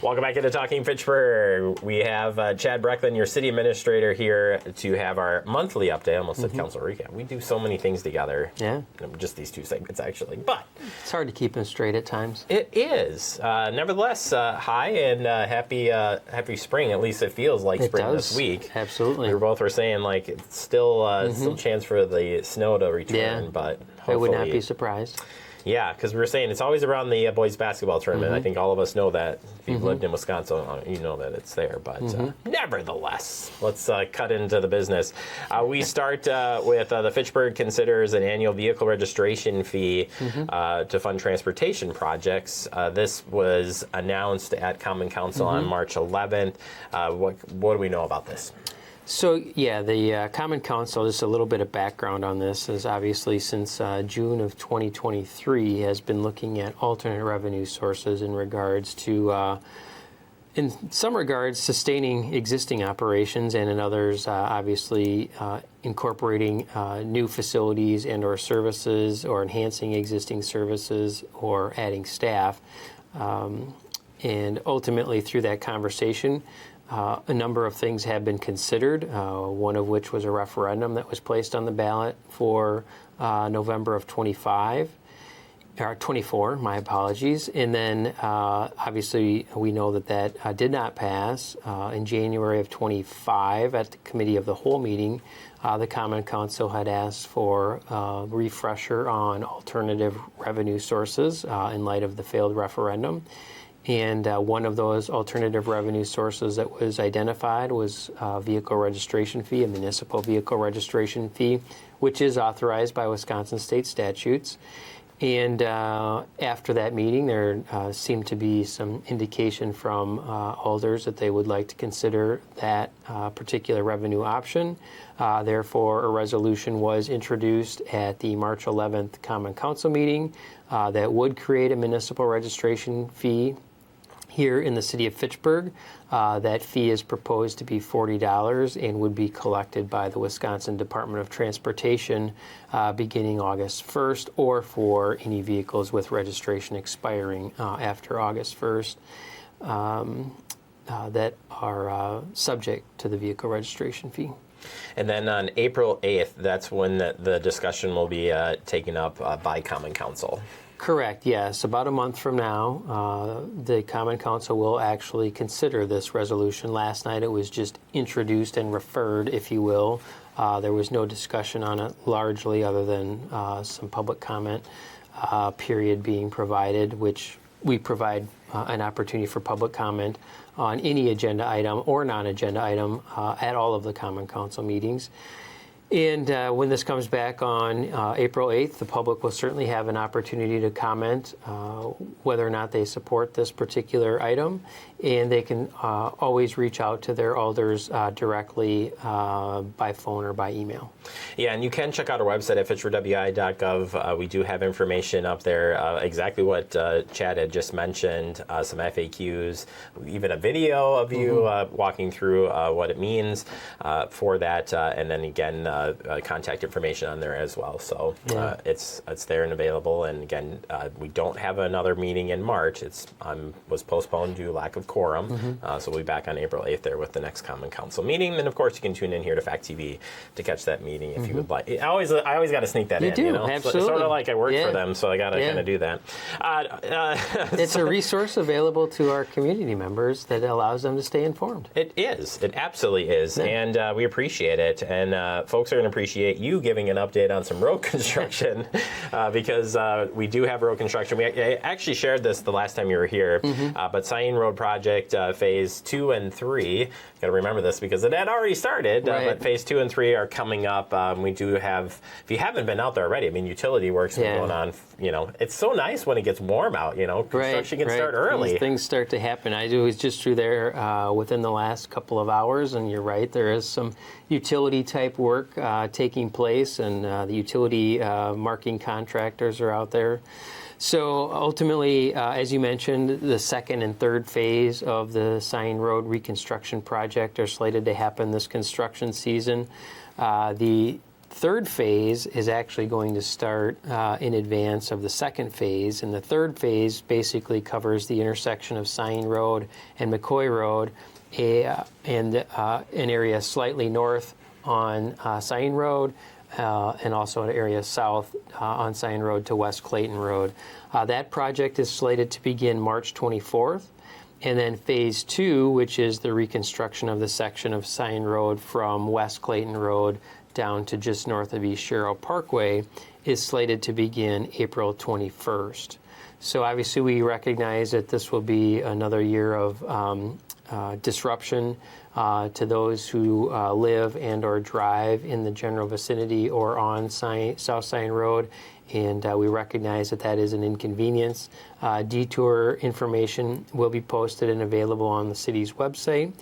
Welcome back into Talking Fitchburg. We have Chad Brecklin, your city administrator, here to have our monthly update, almost said council recap. We do so many things together. Yeah. Just these two segments, actually. But it's hard to keep them straight at times. It is. Nevertheless, hi and happy spring. At least it feels like spring this week. Absolutely. We both were saying like it's still still chance for the snow to return, but hopefully, I would not be surprised. Yeah, because we were saying it's always around the boys basketball tournament. I think all of us know that. If you've lived in Wisconsin, you know that it's there. But nevertheless, let's cut into the business. We start with the Fitchburg considers an annual vehicle registration fee to fund transportation projects. This was announced at Common Council on March 11th. What do we know about this? So, yeah, the Common Council, just a little bit of background on this, is obviously since June of 2023 has been looking at alternate revenue sources in regards to, in some regards, sustaining existing operations, and in others, obviously, incorporating new facilities and or services, or enhancing existing services, or adding staff. And ultimately, through that conversation, a number of things have been considered, one of which was a referendum that was placed on the ballot for November of 24, my apologies. And then, obviously, we know that did not pass. In January of 25, at the Committee of the Whole meeting, the Common Council had asked for a refresher on alternative revenue sources in light of the failed referendum. And one of those alternative revenue sources that was identified was a vehicle registration fee, a municipal vehicle registration fee, which is authorized by Wisconsin state statutes. And after that meeting, there seemed to be some indication from alders that they would like to consider that particular revenue option. Therefore, a resolution was introduced at the March 11th Common Council meeting that would create a municipal registration fee here in the city of Fitchburg. That fee is proposed to be $40 and would be collected by the Wisconsin Department of Transportation beginning August 1st, or for any vehicles with registration expiring after August 1st that are subject to the vehicle registration fee. And then on April 8th, that's when the discussion will be taken up by Common Council. Correct, yes. About a month from now, the Common Council will actually consider this resolution. Last night it was just introduced and referred, if you will. There was no discussion on it largely, other than some public comment period being provided, which we provide an opportunity for public comment on any agenda item or non-agenda item at all of the Common Council meetings. And when this comes back on April 8th, the public will certainly have an opportunity to comment whether or not they support this particular item. And they can always reach out to their alders directly by phone or by email. Yeah, and you can check out our website at fitchburgwi.gov. We do have information up there, exactly what Chad had just mentioned, some FAQs, even a video of you walking through what it means for that. And then again, contact information on there as well. So it's there and available. And again, we don't have another meeting in March. It's was postponed due to lack of quorum. So we'll be back on April 8th there with the next Common Council meeting. And of course, you can tune in here to Fact TV to catch that meeting if you would like. I always got to sneak that in. You know, absolutely. It's sort of like I work for them, so I got to kind of do that. It's a resource available to our community members that allows them to stay informed. It is. It absolutely is. Yeah. And we appreciate it. And folks are going to appreciate you giving an update on some road construction because we do have road construction. I actually shared this the last time you were here, but Sain Road Project Phase 2 and 3, got to remember this because it had already started, but Phase 2 and 3 are coming up. We do have, if you haven't been out there already, I mean, utility work's been going on, you know, it's so nice when it gets warm out, you know, construction can start early. These things start to happen. I was just through there within the last couple of hours, and you're right, there is some utility type work taking place, and the utility marking contractors are out there. So ultimately, as you mentioned, the second and third phase of the Sain Road reconstruction project are slated to happen this construction season. The third phase is actually going to start in advance of the second phase. And the third phase basically covers the intersection of Sain Road and McCoy Road, and an area slightly north on Sain Road, and also an area south on Sain Road to West Clayton Road. That project is slated to begin March 24th. And then phase 2, which is the reconstruction of the section of Sain Road from West Clayton Road down to just north of East Sherrill Parkway, is slated to begin April 21st. So obviously we recognize that this will be another year of disruption to those who live and or drive in the general vicinity or on South Sain Road. And we recognize that that is an inconvenience. Detour information will be posted and available on the city's website.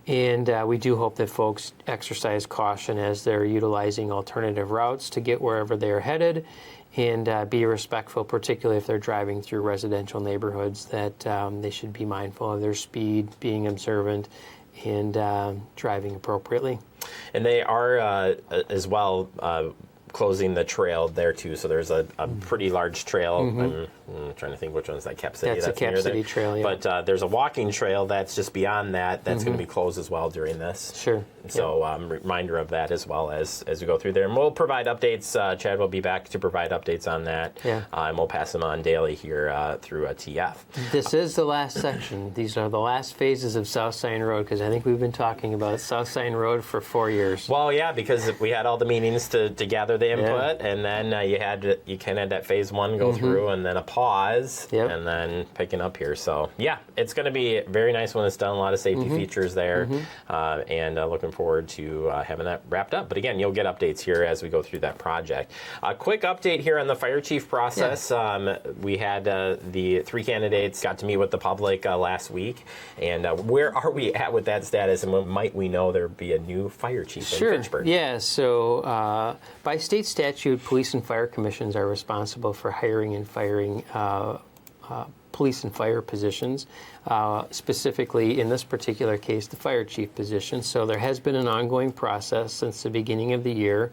And we do hope that folks exercise caution as they're utilizing alternative routes to get wherever they're headed, and be respectful, particularly if they're driving through residential neighborhoods, that they should be mindful of their speed, being observant, and driving appropriately. And they are, as well, closing the trail there too. So there's a pretty large trail. I'm trying to think which one's that, Cap City. That's a Cap near City there. trail, yeah. But there's a walking trail that's just beyond that. That's going to be closed as well during this. Sure. So reminder of that as well as we go through there. And we'll provide updates. Chad will be back to provide updates on that. Yeah. And we'll pass them on daily here through TF. This is the last section. These are the last phases of South Sain Road, because I think we've been talking about South Sain Road for 4 years. Well, yeah, because we had all the meetings to gather the input, and then you kind of had that phase 1 go through, and then a pause, and then picking up here. So yeah, it's going to be very nice when it's done. A lot of safety features there, and looking forward to having that wrapped up. But again, you'll get updates here as we go through that project. A quick update here on the fire chief process. We had the 3 candidates got to meet with the public last week, and where are we at with that status, and when might we know there'll be a new fire chief in Fitchburg? Yeah, so by state statute, police and fire commissions are responsible for hiring and firing police and fire positions, specifically in this particular case, the fire chief position. So there has been an ongoing process since the beginning of the year.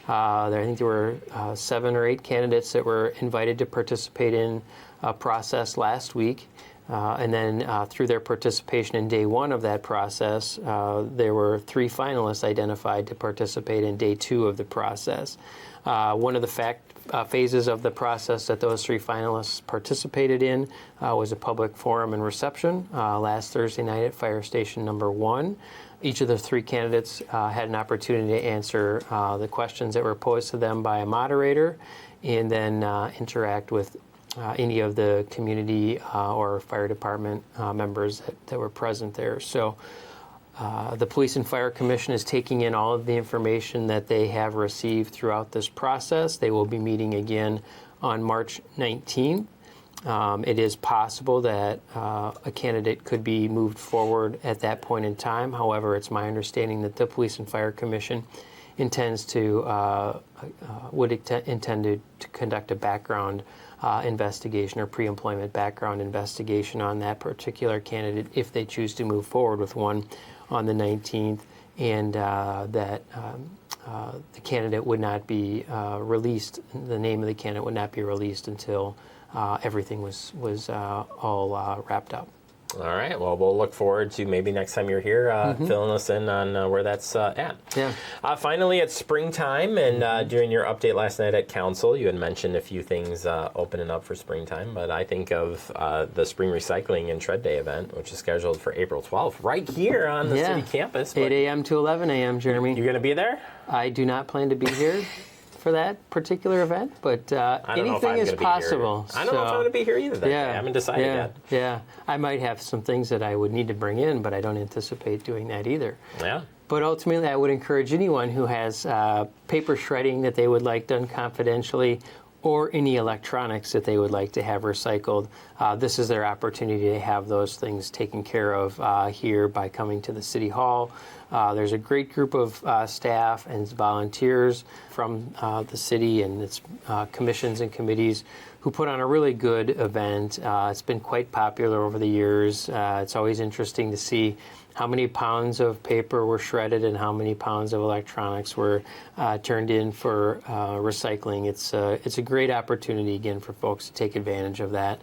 I think there were 7 or 8 candidates that were invited to participate in a process last week. And then through their participation in day 1 of that process, there were 3 finalists identified to participate in day 2 of the process. One of the phases of the process that those 3 finalists participated in was a public forum and reception last Thursday night at Fire Station Number 1. Each of the 3 candidates had an opportunity to answer the questions that were posed to them by a moderator, and then interact with any of the community or fire department members that were present there. So the Police and Fire Commission is taking in all of the information that they have received throughout this process. They will be meeting again on March 19th. It is possible that a candidate could be moved forward at that point in time. However, it's my understanding that the Police and Fire Commission intends to conduct a background investigation or pre-employment background investigation on that particular candidate if they choose to move forward with one on the 19th, and that the candidate would not be released, the name of the candidate would not be released until everything was all wrapped up. All right. Well, we'll look forward to maybe next time you're here filling us in on where that's at. Yeah. Finally, it's springtime, and during your update last night at council, you had mentioned a few things opening up for springtime, but I think of the Spring Recycling and Tread Day event, which is scheduled for April 12th, right here on the city campus. 8 a.m. to 11 a.m., Jeremy. You going to be there? I do not plan to be here for that particular event, but anything is possible. I don't know if I'm going to be here either that day. I haven't decided yet. Yeah, I might have some things that I would need to bring in, but I don't anticipate doing that either. Yeah. But ultimately, I would encourage anyone who has paper shredding that they would like done confidentially, or any electronics that they would like to have recycled. This is their opportunity to have those things taken care of here by coming to the City Hall. There's a great group of staff and volunteers from the city and its commissions and committees who put on a really good event. It's been quite popular over the years. It's always interesting to see how many pounds of paper were shredded and how many pounds of electronics were turned in for recycling. It's a great opportunity, again, for folks to take advantage of that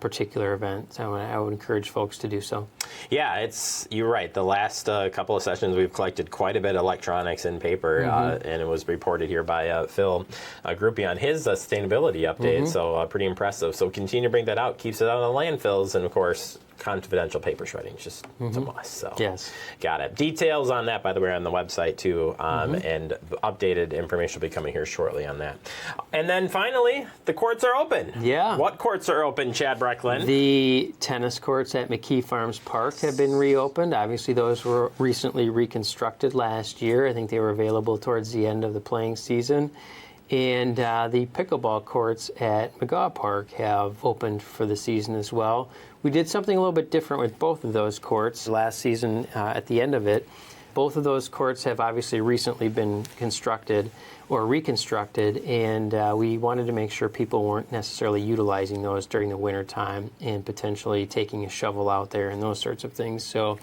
particular event. So I would encourage folks to do so. Yeah, you're right. The last couple of sessions, we've collected quite a bit of electronics and paper, and it was reported here by Phil Groupie on his sustainability update, so pretty impressive. So continue to bring that out, keeps it out of the landfills, and of course, confidential paper shredding is just a must. So yes, got it. Details on that, by the way, are on the website too, and updated information will be coming here shortly on that. And then finally, the courts are open. Yeah. What courts are open, Chad Brecklin? The tennis courts at McKee Farms Park have been reopened. Obviously, those were recently reconstructed last year. I think they were available towards the end of the playing season. And the pickleball courts at McGaw Park have opened for the season as well. We did something a little bit different with both of those courts last season at the end of it. Both of those courts have obviously recently been constructed or reconstructed, and we wanted to make sure people weren't necessarily utilizing those during the winter time and potentially taking a shovel out there and those sorts of things. So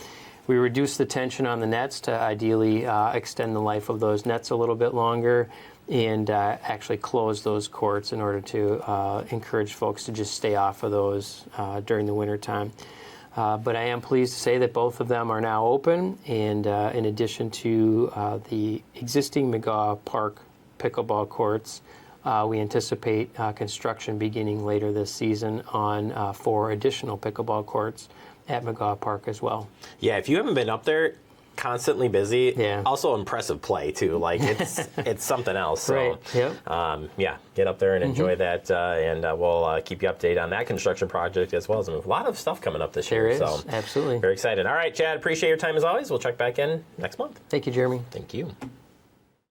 we reduced the tension on the nets to ideally extend the life of those nets a little bit longer, and actually close those courts in order to encourage folks to just stay off of those during the winter time. But I am pleased to say that both of them are now open, and in addition to the existing McGaw Park pickleball courts, we anticipate construction beginning later this season on 4 additional pickleball courts at McGaw Park as well. Yeah, if you haven't been up there, constantly busy. Yeah. Also impressive play too. Like it's something else. So, right. Yep. Yeah, get up there and enjoy that, and we'll keep you updated on that construction project as well as a lot of stuff coming up this year. There is, So absolutely. very excited. All right, Chad, appreciate your time as always. We'll check back in next month. Thank you, Jeremy. Thank you.